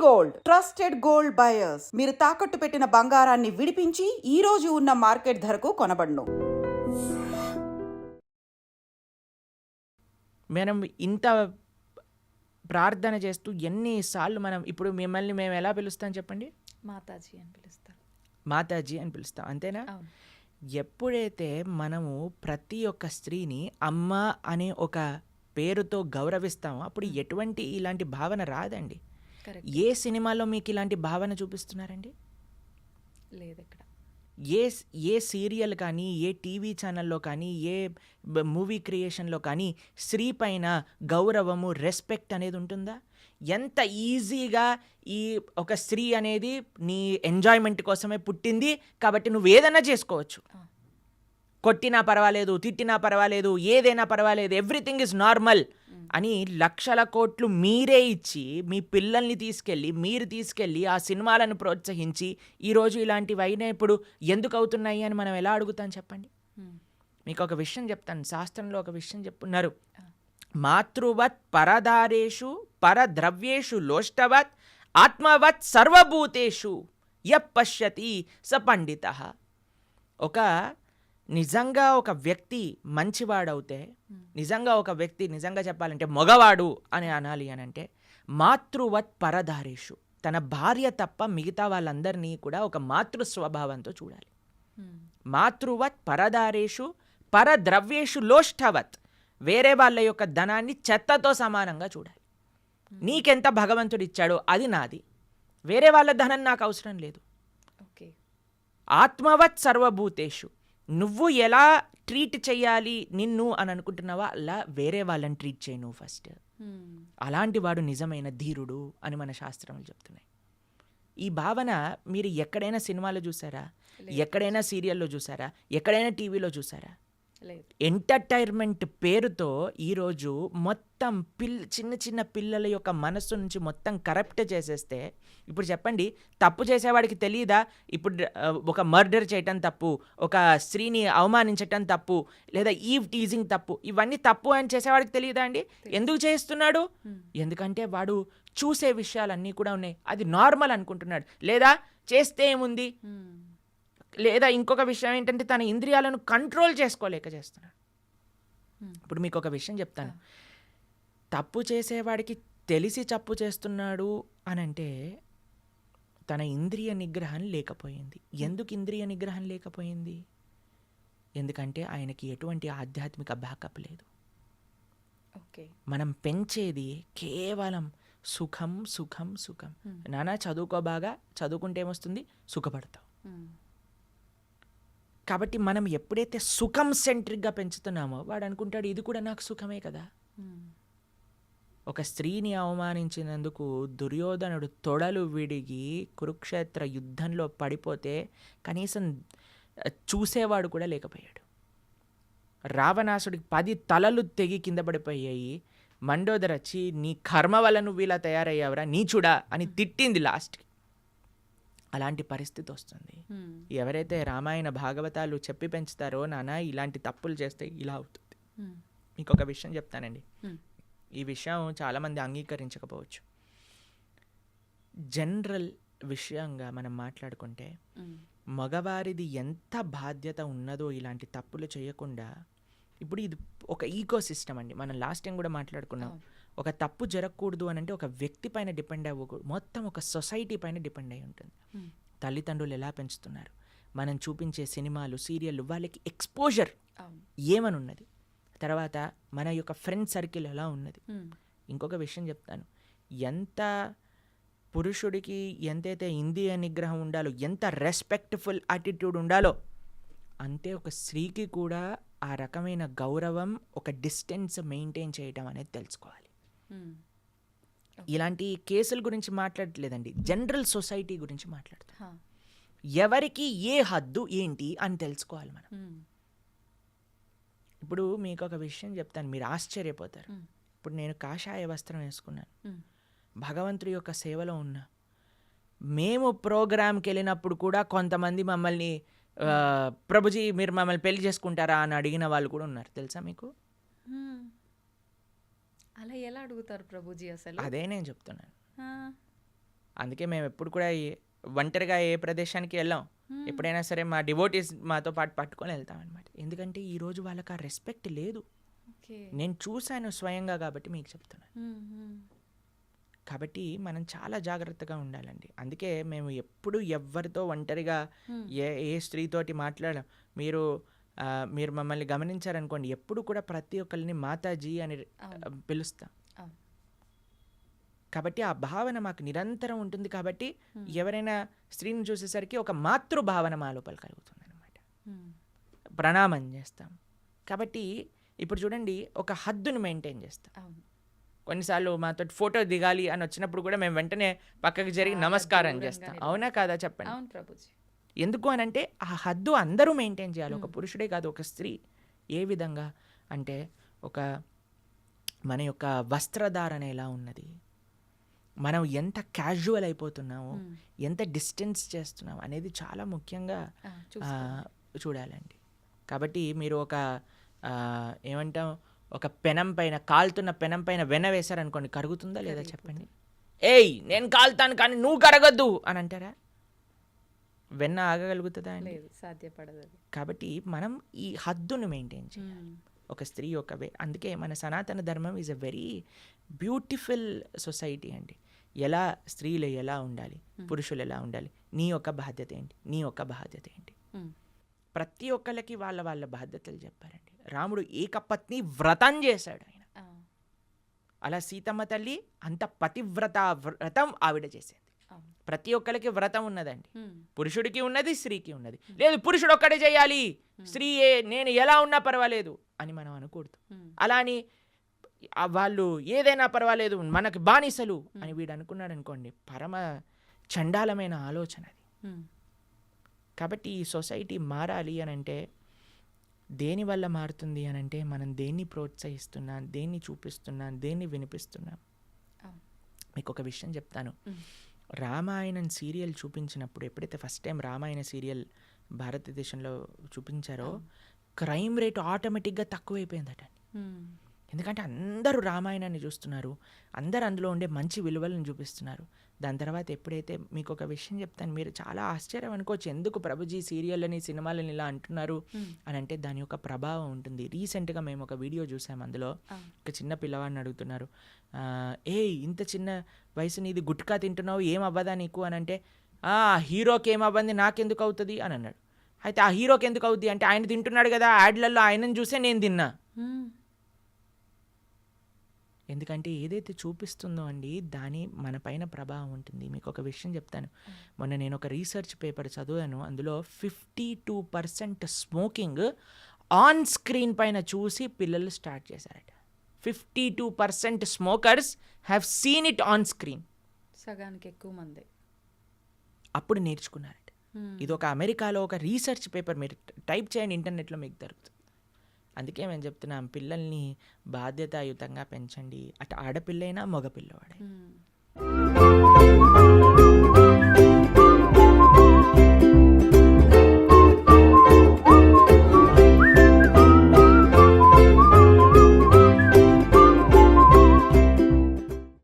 Gold trusted gold buyers మీరు తాకట్టు పెట్టిన బంగారాన్ని విడిపించి ఈ రోజు ఉన్న మార్కెట్ ధరకు కొనబడును. మనం ఇంత ప్రార్థన చేస్తూ ఎన్నిసార్లు మనం ఇప్పుడు మిమ్మల్ని మేము ఎలా పిలుస్తాం చెప్పండి? మాతాజీ అని పిలుస్తాం. మాతాజీ అని పిలుస్తాం, అంతేనా? అవును. ఎప్పుడైతే మనము ప్రతి ఒక్క స్త్రీని అమ్మ అనే ఒక పేరుతో గౌరవిస్తామో అప్పుడు ఎటువంటి ఇలాంటి భావన రాదండి. కరెక్ట్. ఏ సినిమాలో మీకు ఇలాంటి భావన చూపిస్తున్నారండి? లేదు ఎక్కడ. ఏ సీరియల్ కానీ, ఏ టీవీ ఛానల్లో కానీ, ఏ మూవీ క్రియేషన్లో కానీ స్త్రీ పైన గౌరవము, రెస్పెక్ట్ అనేది ఉంటుందా? ఎంత ఈజీగా ఈ ఒక స్త్రీ అనేది నీ ఎంజాయ్మెంట్ కోసమే పుట్టింది కాబట్టి నువ్వు ఏదైనా చేసుకోవచ్చు. కొట్టినా పర్వాలేదు, తిట్టినా పర్వాలేదు, ఏదైనా పర్వాలేదు, ఎవ్రీథింగ్ ఈజ్ నార్మల్ అని లక్షల కోట్లు మీరే ఇచ్చి మీ పిల్లల్ని మీరు తీసుకెళ్ళి ఆ సినిమాలను ప్రోత్సహించి ఈరోజు ఇలాంటివి అయినా ఇప్పుడు ఎందుకు అవుతున్నాయి అని మనం ఎలా అడుగుతాం చెప్పండి? మీకు ఒక విషయం చెప్తాను. శాస్త్రంలో ఒక విషయం చెప్పున్నారు. మాతృవత్ పరదారేషు పరద్రవ్యేషు లోష్టవత్ ఆత్మవత్ సర్వభూతేషు యః పశ్యతి స పండితః. నిజంగా ఒక వ్యక్తి మంచివాడవుతే, నిజంగా ఒక వ్యక్తి నిజంగా చెప్పాలంటే మగవాడు అని అనాలి అని అంటే మాతృవత్ పరదారేషు, తన భార్య తప్ప మిగతా వాళ్ళందరినీ కూడా ఒక మాతృ స్వభావంతో చూడాలి. మాతృవత్ పరదారేషు పరద్రవ్యేషు లోష్టవత్, వేరే వాళ్ళ యొక్క ధనాన్ని చెత్తతో సమానంగా చూడాలి. నీకెంత భగవంతుడు ఇచ్చాడో అది నాది, వేరే వాళ్ళ ధనం నాకు అవసరం లేదు. ఓకే. ఆత్మవత్ సర్వభూతేషు, నువ్వు ఎలా ట్రీట్ చేయాలి నిన్ను అని అనుకుంటున్నావా అలా వేరే వాళ్ళని ట్రీట్ చేయి నువ్వు ఫస్ట్. అలాంటి వాడు నిజమైన ధీరుడు అని మన శాస్త్రములు చెప్తున్నాయి. ఈ భావన మీరు ఎక్కడైనా సినిమాలో చూసారా? ఎక్కడైనా సీరియల్లో చూసారా? ఎక్కడైనా టీవీలో చూసారా? ఎంటర్టైన్మెంట్ పేరుతో ఈరోజు మొత్తం చిన్న చిన్న పిల్లల యొక్క మనస్సు నుంచి మొత్తం కరప్ట్ చేసేస్తే, ఇప్పుడు చెప్పండి, తప్పు చేసేవాడికి తెలియదా ఇప్పుడు ఒక మర్డర్ చేయటం తప్పు, ఒక స్త్రీని అవమానించటం తప్పు, లేదా ఈవ్ టీజింగ్ తప్పు, ఇవన్నీ తప్పు అని చేసేవాడికి తెలియదా అండి? ఎందుకు చేస్తున్నాడు? ఎందుకంటే వాడు చూసే విషయాలన్నీ కూడా ఉన్నాయి, అది నార్మల్ అనుకుంటున్నాడు. లేదా చేస్తే ఏముంది, లేదా ఇంకొక విషయం ఏంటంటే తన ఇంద్రియాలను కంట్రోల్ చేసుకోలేక చేస్తున్నాడు. ఇప్పుడు మీకు ఒక విషయం చెప్తాను. తప్పు చేసేవాడికి తెలిసి తప్పు చేస్తున్నాడు అనంటే తన ఇంద్రియ నిగ్రహం లేకపోయింది. ఎందుకు ఇంద్రియ నిగ్రహం లేకపోయింది? ఎందుకంటే ఆయనకి ఎటువంటి ఆధ్యాత్మిక బ్యాకప్ లేదు. ఓకే. మనం పెంచేది కేవలం సుఖం సుఖం సుఖం. నానా చదువుకో, బాగా చదువుకుంటే ఏమొస్తుంది? సుఖపడతావు. కాబట్టి మనం ఎప్పుడైతే సుఖం సెంట్రిక్గా పెంచుతున్నామో వాడు అనుకుంటాడు ఇది కూడా నాకు సుఖమే కదా. ఒక స్త్రీని అవమానించినందుకు దుర్యోధనుడు తొడలు విడిగి కురుక్షేత్ర యుద్ధంలో పడిపోతే కనీసం చూసేవాడు కూడా లేకపోయాడు. రావణాసుడికి 10 తలలు తెగి కింద పడిపోయాయి. మండోదరి వచ్చి నీ కర్మ వల్ల నువ్వు ఇలా తయారయ్యావురా నీచుడా అని తిట్టింది లాస్ట్కి. అలాంటి పరిస్థితి వస్తుంది. ఎవరైతే రామాయణ భాగవతాలు చెప్పి పెంచుతారో నాన్న ఇలాంటి తప్పులు చేస్తే ఇలా అవుతుంది. మీకు ఒక విషయం చెప్తానండి, ఈ విషయం చాలామంది అంగీకరించకపోవచ్చు. జనరల్ విషయంగా మనం మాట్లాడుకుంటే మగవారిది ఎంత బాధ్యత ఉన్నదో ఇలాంటి తప్పులు చేయకుండా. ఇప్పుడు ఇది ఒక ఈకో సిస్టమ్ అండి. మనం లాస్ట్ టైం కూడా మాట్లాడుకున్నాం. ఒక తప్పు జరగకూడదు అని అంటే ఒక వ్యక్తి పైన డిపెండ్ అవ్వకూడదు, మొత్తం ఒక సొసైటీ పైన డిపెండ్ అయి ఉంటుంది. తల్లిదండ్రులు ఎలా పెంచుతున్నారు, మనం చూపించే సినిమాలు, సీరియళ్ళు, వాళ్ళకి ఎక్స్పోజర్ ఏమని ఉన్నది, తర్వాత మన యొక్క ఫ్రెండ్ సర్కిల్ ఎలా ఉన్నది. ఇంకొక విషయం చెప్తాను, ఎంత పురుషుడికి ఎంతైతే ఇంద్రియ నిగ్రహం ఉండాలో, ఎంత రెస్పెక్ట్ఫుల్ యాటిట్యూడ్ ఉండాలో, అంతే ఒక స్త్రీకి కూడా ఆ రకమైన గౌరవం, ఒక డిస్టెన్స్ మెయింటైన్ చేయడం అనేది తెలుసుకోవాలి. ఇలాంటి కేసుల గురించి మాట్లాడట్లేదండి, జనరల్ సొసైటీ గురించి మాట్లాడుతాం. ఎవరికి ఏ హద్దు ఏంటి అని తెలుసుకోవాలి మనం. ఇప్పుడు మీకు ఒక విషయం చెప్తాను, మీరు ఆశ్చర్యపోతారు. ఇప్పుడు నేను కాషాయ వస్త్రం వేసుకున్నాను, భగవంతుడి యొక్క సేవలో ఉన్నా. మేము ప్రోగ్రామ్కి వెళ్ళినప్పుడు కూడా కొంతమంది మమ్మల్ని ప్రభుజీ మీరు మమ్మల్ని పెళ్లి చేసుకుంటారా అని అడిగిన వాళ్ళు కూడా ఉన్నారు, తెలుసా మీకు? అలా ఎలా అడుగుతారు ప్రభుజీ అసలు? అదే నేను చెప్తున్నాను. అందుకే మేము ఎప్పుడు కూడా ఒంటరిగా ఏ ప్రదేశానికి వెళ్ళాం. ఎప్పుడైనా సరే మా డివోటీస్ మాతో పాటు పట్టుకొని వెళ్తాం అనమాట. ఎందుకంటే ఈరోజు వాళ్ళకి ఆ రెస్పెక్ట్ లేదు. ఓకే. నేను చూశాను స్వయంగా కాబట్టి మీకు చెప్తున్నాను. కాబట్టి మనం చాలా జాగ్రత్తగా ఉండాలండి. అందుకే మేము ఎప్పుడు ఎవ్వరితో ఒంటరిగా ఏ స్త్రీతోటి మాట్లాడాం. మీరు మమ్మల్ని గమనించారనుకోండి, ఎప్పుడు కూడా ప్రతి ఒక్కరిని మాతాజీ అని పిలుస్తాం. అవును. కాబట్టి ఆ భావన మాకు నిరంతరం ఉంటుంది. కాబట్టి ఎవరైనా స్త్రీని చూసేసరికి ఒక మాతృభావన మా లోపల కలుగుతుంది అనమాట. ప్రణామం చేస్తాం. కాబట్టి ఇప్పుడు చూడండి, ఒక హద్దును మెయింటైన్ చేస్తాం. అవును. కొన్నిసార్లు మాతో ఫోటో దిగాలి అని వచ్చినప్పుడు కూడా మేము వెంటనే పక్కకి జరిగి నమస్కారం చేస్తాం. అవునా కాదా చెప్పండి. అవును ప్రభుజీ. ఎందుకు అనంటే ఆ హద్దు అందరూ మెయింటైన్ చేయాలి. ఒక పురుషుడే కాదు, ఒక స్త్రీ. ఏ విధంగా అంటే మన యొక్క వస్త్రధారణ ఎలా ఉన్నది, మనం ఎంత క్యాజువల్ అయిపోతున్నాము, ఎంత డిస్టెన్స్ చేస్తున్నాం అనేది చాలా ముఖ్యంగా చూడాలండి. కాబట్టి మీరు ఏమంటాం, ఒక పెనం పైన, కాలుతున్న పెనం పైన వెన్న వేశారనుకోండి, కరుగుతుందా లేదా చెప్పండి. ఏయ్ నేను కాలుతాను కానీ నువ్వు కరగద్దు అని అంటారా? వెన్న ఆగగలుగుతుందా అండి? లేదు, సాధ్యపడదు. కాబట్టి మనం ఈ హద్దును మెయింటైన్ చేయాలి. ఒక స్త్రీ అందుకే మన సనాతన ధర్మం is a very beautiful society అండి. ఎలా స్త్రీలు ఎలా ఉండాలి, పురుషులు ఎలా ఉండాలి, నీ యొక్క బాధ్యత ఏంటి, నీ యొక్క బాధ్యత ఏంటి, ప్రతి ఒక్కళ్ళకి వాళ్ళ వాళ్ళ బాధ్యతలు చెప్పారండి. రాముడు ఏకపత్ని వ్రతం చేశాడు ఆయన. అలా సీతమ్మ తల్లి అంత పతివ్రత వ్రతం ఆవిడ చేసేది. ప్రతి ఒక్కరికి వ్రతం ఉన్నదండి. పురుషుడికి ఉన్నది, స్త్రీకి ఉన్నది. లేదు పురుషుడు ఒక్కడే చేయాలి, స్త్రీ నేను ఎలా ఉన్నా పర్వాలేదు అని మనం అనకూడదు. అలా అని వాళ్ళు ఏదైనా పర్వాలేదు మనకు బానిసలు అని వీడు అనుకున్నాడు అనుకోండి, పరమ చండాలమైన ఆలోచన అది. కాబట్టి ఈ సొసైటీ మారాలి అని అంటే దేనివల్ల మారుతుంది అని అంటే మనం దేన్ని ప్రోత్సహిస్తున్నాం, దేన్ని చూపిస్తున్నాం, దేన్ని వినిపిస్తున్నాం. మీకు ఒక విషయం చెప్తాను. రామాయణం సీరియల్ చూపించినప్పుడు, ఎప్పుడైతే ఫస్ట్ టైం రామాయణ సీరియల్ భారతదేశంలో చూపించారో, క్రైమ్ రేట్ ఆటోమేటిక్గా తక్కువైపోయిందట. ఎందుకంటే అందరూ రామాయణాన్ని చూస్తున్నారు, అందరూ అందులో ఉండే మంచి విలువలను చూపిస్తున్నారు. దాని తర్వాత ఎప్పుడైతే, మీకు ఒక విషయం చెప్తాను, మీరు చాలా ఆశ్చర్యం అనుకోవచ్చు, ఎందుకు ప్రభుజీ సీరియళ్ళని సినిమాలని ఇలా అంటున్నారు అని అంటే దాని యొక్క ప్రభావం ఉంటుంది. రీసెంట్గా మేము ఒక వీడియో చూసాము, అందులో ఒక చిన్న పిల్లవాడిని అడుగుతున్నారు, ఇంత చిన్న వయసు నీది గుట్కా తింటున్నావు, ఏమవ్వదా నీకు అని అంటే, హీరోకి ఏమవ్వంది నాకెందుకు అవుతుంది అని అన్నాడు. అయితే ఆ హీరోకి ఎందుకు అవుద్ది అంటే, ఆయన తింటున్నాడు కదా యాడ్లలో, ఆయనను చూసే నేను తిన్నా. ఎందుకంటే ఏదైతే చూపిస్తుందో అండి దాని మన పైన ప్రభావం ఉంటుంది. మీకు ఒక విషయం చెప్తాను, మొన్న నేను ఒక రీసెర్చ్ పేపర్ చదివాను, అందులో 52% స్మోకింగ్ ఆన్ స్క్రీన్ పైన చూసి పిల్లలు స్టార్ట్ చేశారట. 52% smokers have seen it on screen. సగానికి ఎక్కువ మంది అప్పుడు నేర్చుకున్నారట. ఇది ఒక అమెరికాలో ఒక రీసెర్చ్ పేపర్, మీరు టైప్ చేయండి ఇంటర్నెట్లో, మీకు దొరుకుతుంది. అందుకే మేము చెప్తున్నాం, పిల్లల్ని బాధ్యతాయుతంగా పెంచండి, అటు ఆడపిల్లైనా మగపిల్లవాడే.